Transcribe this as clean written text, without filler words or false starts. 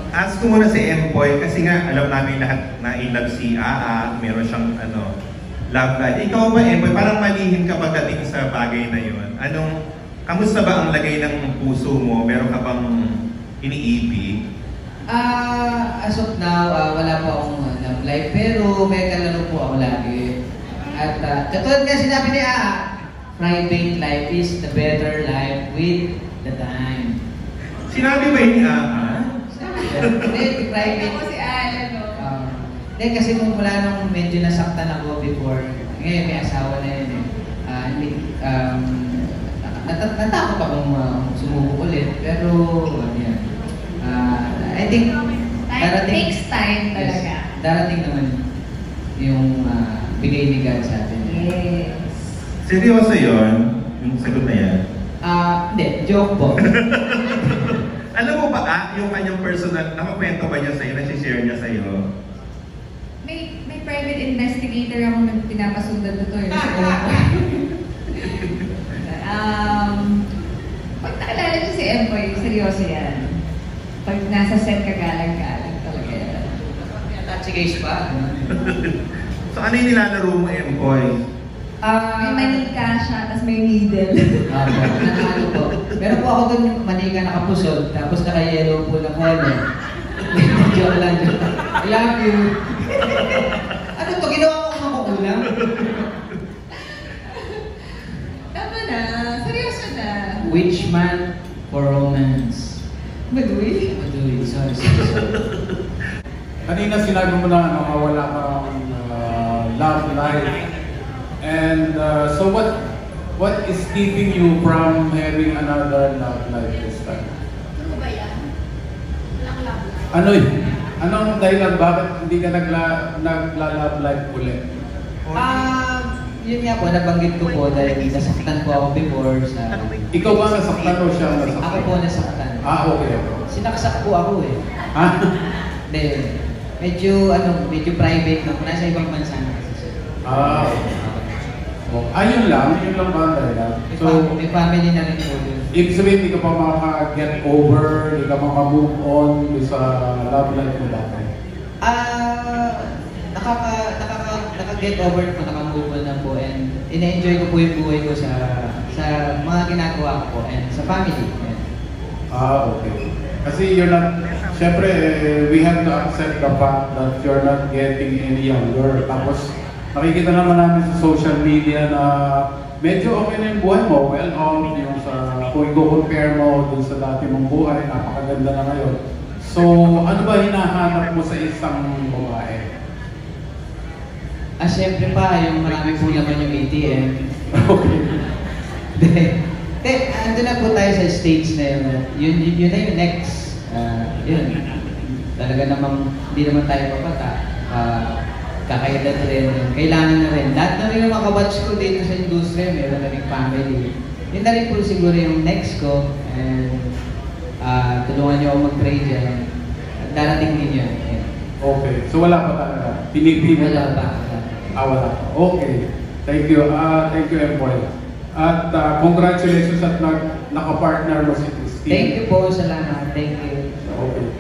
Ask ko muna si Empoy kasi nga alam namin lahat na in-love si Aa, meron siyang love life. Ikaw ba Empoy, parang malihim ka pagdating sa bagay na yun? Kamusta ba ang lagay ng puso mo? Meron ka bang iniibig? As of now, wala po akong love life, pero may kalaro po ako lagi. At katulad nga sinabi ni Aa, private life is the better life with the time. Sinabi ba ni Aa? Hindi, private. Ako si Alan, no? Hindi, kasi mula nung medyo nasaktan ako before, ngayon may asawa na yun natakot akong sumubok ulit, pero yan. I think Takes time talaga. Yes, darating naman yung bigay ni God sa atin. Yes. Seryoso yun? Yung sagot na yan? Hindi, joke po. Alam mo ba, yung kanyang personal, nakakwento ba niya sa'yo, nasi-share niya sa'yo? May private investigator ako na pinapasundan ko to. Pag nakilala niyo si Empoy, seryoso yan. Pag nasa set ka, galang-galang talaga yan. Touchy case pa. So ano yung nilalaro mo, Empoy? May manika siya, tapos may needle. Nanalo po. Meron po ako dun manika nakapusod, tapos naka-yellow po na color. Joke lang. I love you. Ano to? Ginawa ko makukulang? Tama na. Seryoso na. Which man for romance? Maduwi? Maduwi. Sorry. Kanina sinabi mo na wala kang love life. And so what is keeping you from having another love life this time? True ba yan? Walang love life. Ano yun? Anong dahilan bakit hindi ka nagla-love life ulit? Yun nga po, nabanggit ko po dahil nasaktan po ako before sa... Ikaw ba nasaktan o siya nasaktan? Ako po nasaktan. Okay. Sinaksak po ako eh. Ha? Hindi. Medyo private na po. Nasa ibang bansa na kasi siya. Yun lang ba ang dahilan? So, May family na rin po yun. ibig sabihin, hindi ka pa maka-get over, hindi ka maka-move on sa love life mo dati? Naka-get over po, naka-move on na po, and ina-enjoy ko po yung buhay ko sa mga ginagawa ko po, and sa family. Okay. Kasi you're not, syempre, we have to accept the fact that you're not getting any younger. Tapos, nakikita naman namin sa social media na medyo okay na yung buhay mo, well off, yung kung i-compare mo dun sa dati mong buhay, napakaganda na ngayon. So, ano ba hinahanap mo sa isang babae? Siyempre pa, yung marami po naman yung ATM. Okay. Ando na po tayo sa stage na yun. Yun na yung next. Yun. Talaga namang, hindi naman tayo papata. Kakaedad rin. Kailangan na rin. Lahat na rin yung mga kabatch ko dito sa industriya, meron na rin family. Yun na rin po siguro yung next ko. And tulungan niyo ako mag-pray dyan. Darating din yun. Okay. So wala pa talaga? Pinipili? Wala pa. Wala pa. Okay. Thank you. Thank you, Empoy. At congratulations at nakapartner mo si Christine. Thank you po. Salamat. Thank you. Okay.